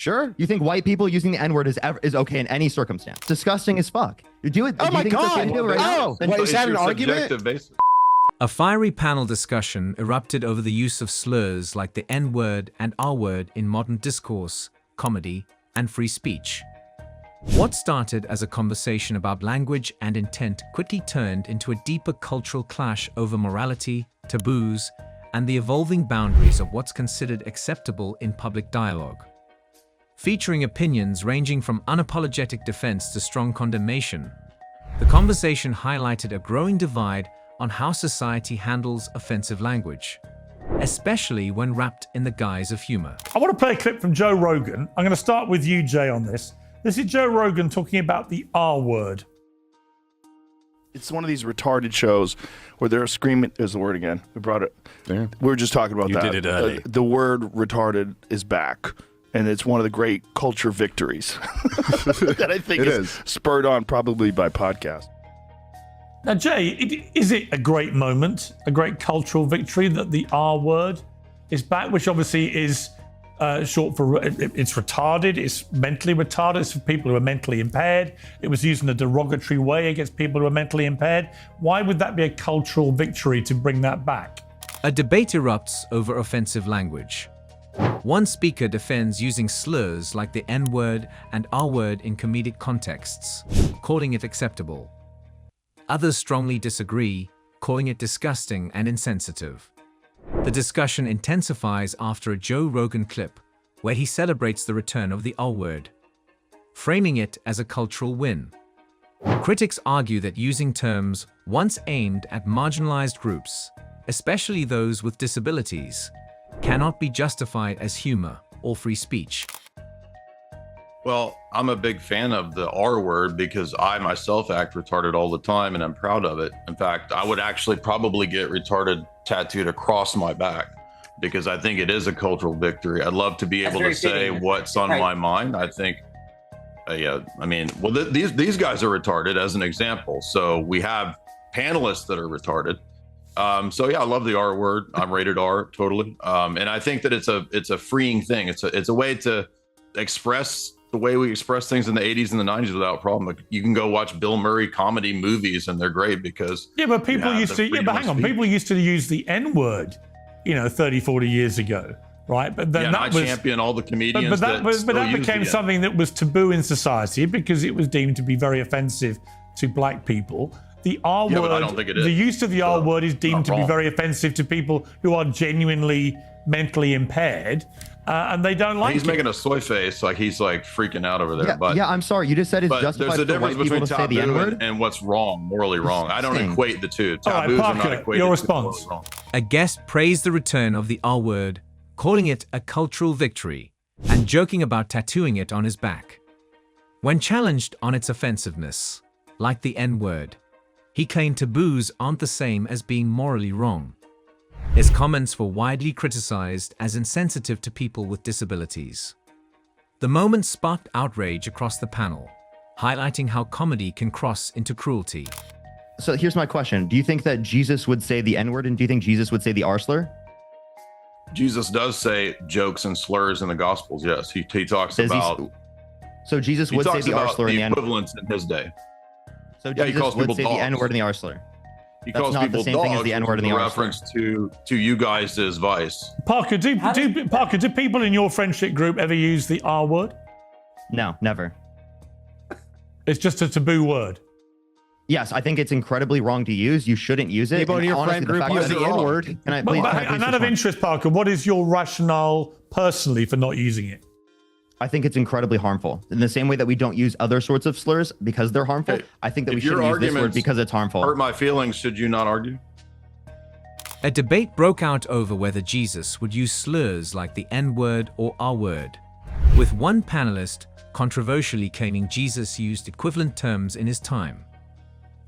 Sure. You think white people using the N-word is okay in any circumstance? Disgusting as fuck. You do it. Oh my think it's okay God. to do it right now? Wait, is that an argument? A fiery panel discussion erupted over the use of slurs like the N-word and R-word in modern discourse, comedy, and free speech. What started as a conversation about language and intent quickly turned into a deeper cultural clash over morality, taboos, and the evolving boundaries of what's considered acceptable in public dialogue. Featuring opinions ranging from unapologetic defense to strong condemnation, the conversation highlighted a growing divide on how society handles offensive language, especially when wrapped in the guise of humor. I want to play a clip from Joe Rogan. I'm going to start with you, Jay, on this. This is Joe Rogan talking about the R word. It's one of these retarded shows where they're screaming. There's the word again. We brought it. Yeah. We were just talking about that. You did it early. The word retarded is back. And it's one of the great culture victories that I think is spurred on probably by podcast. Now, Jay, is it a great moment, a great cultural victory that the R word is back, which obviously is short for, it's retarded, it's mentally retarded, it's for people who are mentally impaired. It was used in a derogatory way against people who are mentally impaired. Why would that be a cultural victory to bring that back? A debate erupts over offensive language. One speaker defends using slurs like the N-word and R-word in comedic contexts, calling it acceptable. Others strongly disagree, calling it disgusting and insensitive. The discussion intensifies after a Joe Rogan clip where he celebrates the return of the R-word, framing it as a cultural win. Critics argue that using terms once aimed at marginalized groups, especially those with disabilities, cannot be justified as humor or free speech. Well, I'm a big fan of the R word because I myself act retarded all the time and I'm proud of it. In fact, I would actually probably get retarded tattooed across my back because I think it is a cultural victory. I'd love to be able to say what's on my mind. I think, yeah, I mean, well, these guys are retarded as an example. So we have panelists that are retarded. So yeah, I love the R word. I'm rated R totally. And I think that it's a freeing thing. It's a way to express the way we express things in the 80s and the 90s without problem. Like, you can go watch Bill Murray comedy movies and they're great because but people used to, but hang on, people used to use the N word, 30, 40 years ago, right? But then that was, champion all the comedians. But that became something that was taboo in society because it was deemed to be very offensive to black people. The R word, I don't think it is. The use of the R word is deemed to be very offensive to people who are genuinely mentally impaired, and they don't like it. He's making a soy face, like he's like freaking out over there. Yeah, I'm sorry. You just said it's justified for white people to say the N-word? And what's wrong, morally wrong. I don't equate the two. Taboos Parker, are not equated. your response. A guest praised the return of the R word, calling it a cultural victory, and joking about tattooing it on his back. When challenged on its offensiveness, like the N-word, he claimed taboos aren't the same as being morally wrong. His comments were widely criticized as insensitive to people with disabilities. The moment sparked outrage across the panel, highlighting how comedy can cross into cruelty. So here's my question. Do you think that Jesus would say the N-word, and do you think Jesus would say the R slur? Jesus does say jokes and slurs in the Gospels, yes. He talks about... So Jesus would say the R slur in the N-word? equivalents in his day. So Jesus would say the N-word and the R slur. He calls people dogs, the N-word and the reference to you guys' vice. Parker, do people in your friendship group ever use the R word? No, never. It's just a taboo word. Yes, I think it's incredibly wrong to use. You shouldn't use it. People in your friend group use the N-word. And out of interest, Parker, what is your rationale personally for not using it? I think it's incredibly harmful. In the same way that we don't use other sorts of slurs because they're harmful, I think that we shouldn't use this word because it's harmful. Hurt my feelings, should you not argue? A debate broke out over whether Jesus would use slurs like the N-word or R-word, with one panelist controversially claiming Jesus used equivalent terms in his time.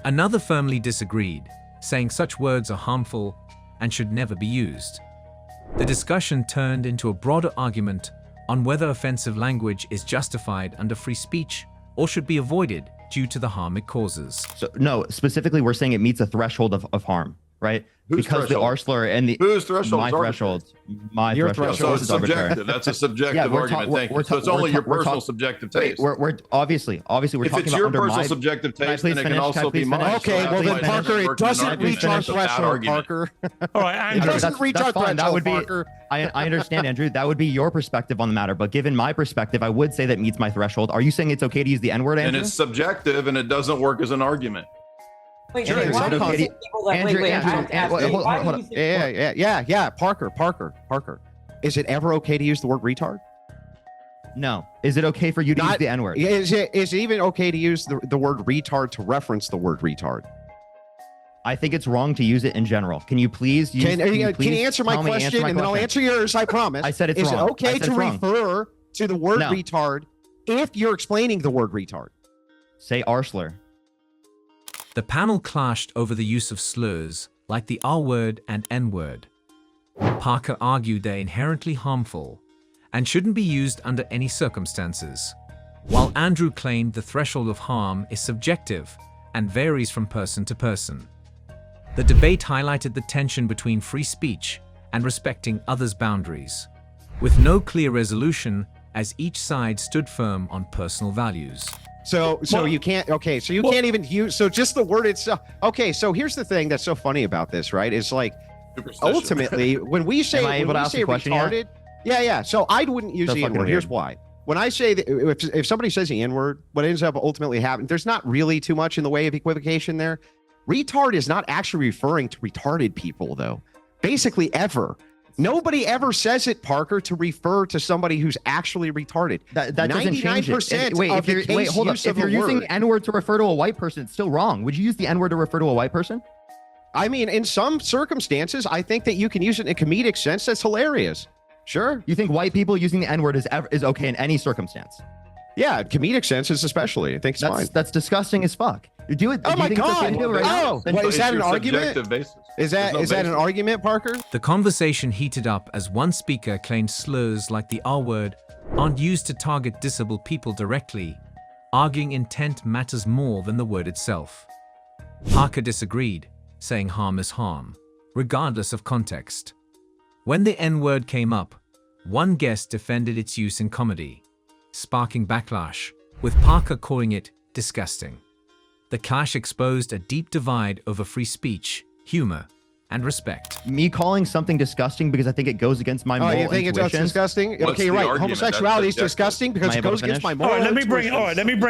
Another firmly disagreed, saying such words are harmful and should never be used. The discussion turned into a broader argument on whether offensive language is justified under free speech or should be avoided due to the harm it causes. So, no, specifically, we're saying it meets a threshold of harm. right? Whose Because the threshold? R slur and the Whose threshold my is arbitrary? threshold, my Your threshold. So is it's arbitrary. subjective. That's a subjective we're argument. we're- Thank we're you. So it's we're only your we're personal subjective Wait, taste. we're obviously we're If talking it's about your under personal my subjective Can I taste, please then it can finish? also Can I be please mine. finish? Okay, So well that's then, why Parker, doesn't it work as an doesn't argument. reach our It's a bad threshold, argument. Parker. All right, It Andrew. Andrew, doesn't reach our fine. That threshold, would be. Parker. I understand, Andrew. That would be your perspective on the matter, but given my perspective, I would say that meets my threshold. Are you saying it's okay to use the N-word, And Andrew? it's subjective, and it doesn't work as an argument. Wait, Andrew, Jay, why is do it you okay think to- people like, Andrew, wait, Andrew, I have to ask Andrew, you, hold why on, do hold you on. think Yeah. Parker. Is it ever okay to use the word retard? No. Is it okay for you to use the N-word? Is it even okay to use the word retard to reference the word retard? I think it's wrong to use it in general. Can you please use? Can you answer my tell me, question, and then I'll answer yours? I promise. I said it's Is wrong. it okay I said to it's wrong. refer to the word No. retard if you're explaining the word retard? Say R slur. The panel clashed over the use of slurs, like the R word and N word. Parker argued they're inherently harmful and shouldn't be used under any circumstances, while Andrew claimed the threshold of harm is subjective and varies from person to person. The debate highlighted the tension between free speech and respecting others' boundaries, with no clear resolution as each side stood firm on personal values. So you can't. Okay, so you can't even use. So just the word itself. Okay, so here's the thing that's so funny about this, right? Is like Superstition. ultimately when we say Am I able to ask a question yet? retarded, yeah. So I wouldn't use So the fucking N-word. Here's weird. why. When I say that if somebody says the N-word, what ends up ultimately happening, there's not really too much in the way of equivocation there. Retard is not actually referring to retarded people, though. Basically, ever. Nobody ever says it, Parker, to refer to somebody who's actually retarded. That doesn't change it. 99% Wait, of the case hold up. use If of you're a using word. N-word to refer to a white person, it's still wrong. Would you use the N-word to refer to a white person? I mean, in some circumstances, I think that you can use it in a comedic sense. That's hilarious. Sure. You think white people using the N-word is okay in any circumstance? Yeah, comedic senses especially. I think it's fine. That's disgusting as fuck. You do it. Oh do you my think it's okay God. to do it right now? Oh, Then what, is It's that an your argument? subjective basis. Is that There's no an basis. argument, Parker? The conversation heated up as one speaker claimed slurs like the R word aren't used to target disabled people directly, arguing intent matters more than the word itself. Parker disagreed, saying harm is harm, regardless of context. When the N-word came up, one guest defended its use in comedy, sparking backlash, with Parker calling it disgusting. The clash exposed a deep divide over free speech, humor, and respect. Me calling something disgusting because I think it goes against my Oh, moral you think it's intuition. disgusting? What's Okay, the right. argument? Homosexuality is That's subjective. disgusting because Am I it able goes to against my finish? moral All right, let me bring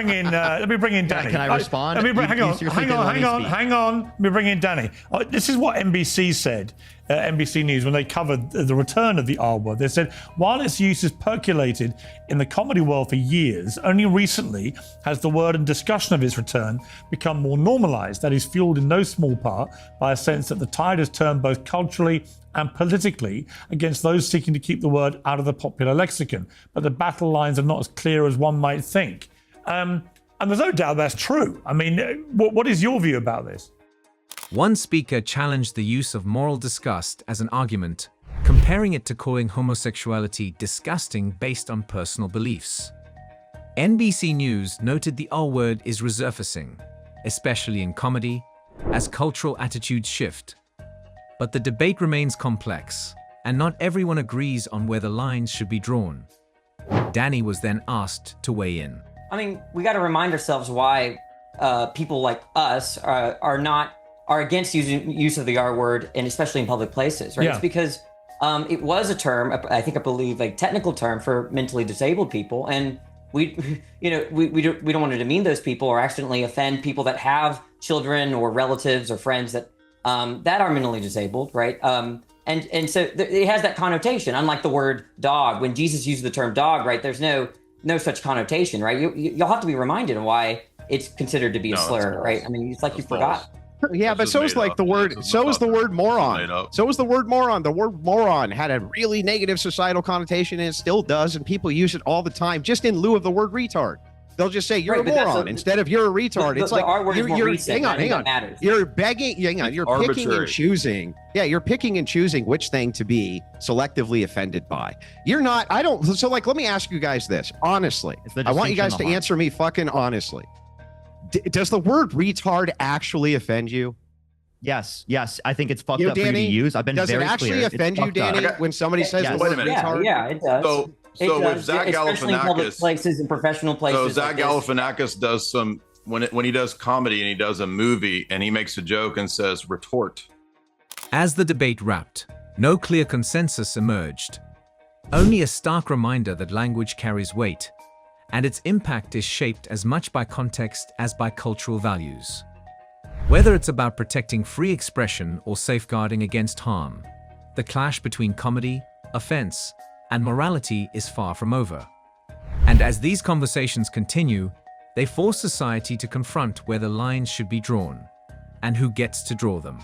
intuition. Danny. Can I respond? Let me bring. Hang You on. seriously Hang didn't on. let Hang me on. speak. Hang on. Let me bring in Danny. This is what NBC said. NBC News when they covered the return of the R word. They said while its use has percolated in the comedy world for years, only recently has the word and discussion of its return become more normalized. That is fueled in no small part by a sense that the tide has turned both culturally and politically against those seeking to keep the word out of the popular lexicon. But the battle lines are not as clear as one might think. And there's no doubt that's true. I mean, what is your view about this? One speaker challenged the use of moral disgust as an argument, comparing it to calling homosexuality disgusting based on personal beliefs. NBC News noted the R word is resurfacing, especially in comedy, as cultural attitudes shift. But the debate remains complex, and not everyone agrees on where the lines should be drawn. Danny was then asked to weigh in. I mean, we got to remind ourselves why people like us are against use of the R word, and especially in public places, right? Yeah. It's because it was a term, I believe, like technical term for mentally disabled people, and we don't want to demean those people or accidentally offend people that have children or relatives or friends that are mentally disabled, right? And so it has that connotation. Unlike the word dog, when Jesus used the term dog, right? There's no such connotation, right? You'll have to be reminded of why it's considered to be a slur, right? I mean, it's like you forgot. Yeah, That's but just so is made like up. the word. This is So is the word made moron. up. So is the word moron. The word moron had a really negative societal connotation, and it still does. And people use it all the time, just in lieu of the word retard. They'll just say you're Right, a but that's moron instead of you're a retard. It's the like R word is more recent. hang on, I think hang on. that matters. You're begging. Hang on. You're picking and arbitrary. choosing. Yeah, you're picking and choosing which thing to be selectively offended by. You're not. I don't. So like, let me ask you guys this honestly. It's the I want you distinction guys of to harm. answer me fucking honestly. Does the word retard actually offend you? Yes, I think it's fucked You know, up for you to Danny, use. I've been does very it actually clear. It's offend you, fucked up. Danny, when somebody says Yes. the Wait a word minute. retard? Yeah, it does. So It with does, Zach especially in public Galifianakis, places and professional places. so Zach like this. Galifianakis does some when he does comedy and he does a movie and he makes a joke and says retort. As the debate wrapped, no clear consensus emerged. Only a stark reminder that language carries weight, and its impact is shaped as much by context as by cultural values. Whether it's about protecting free expression or safeguarding against harm, the clash between comedy, offense, and morality is far from over. And as these conversations continue, they force society to confront where the lines should be drawn, and who gets to draw them.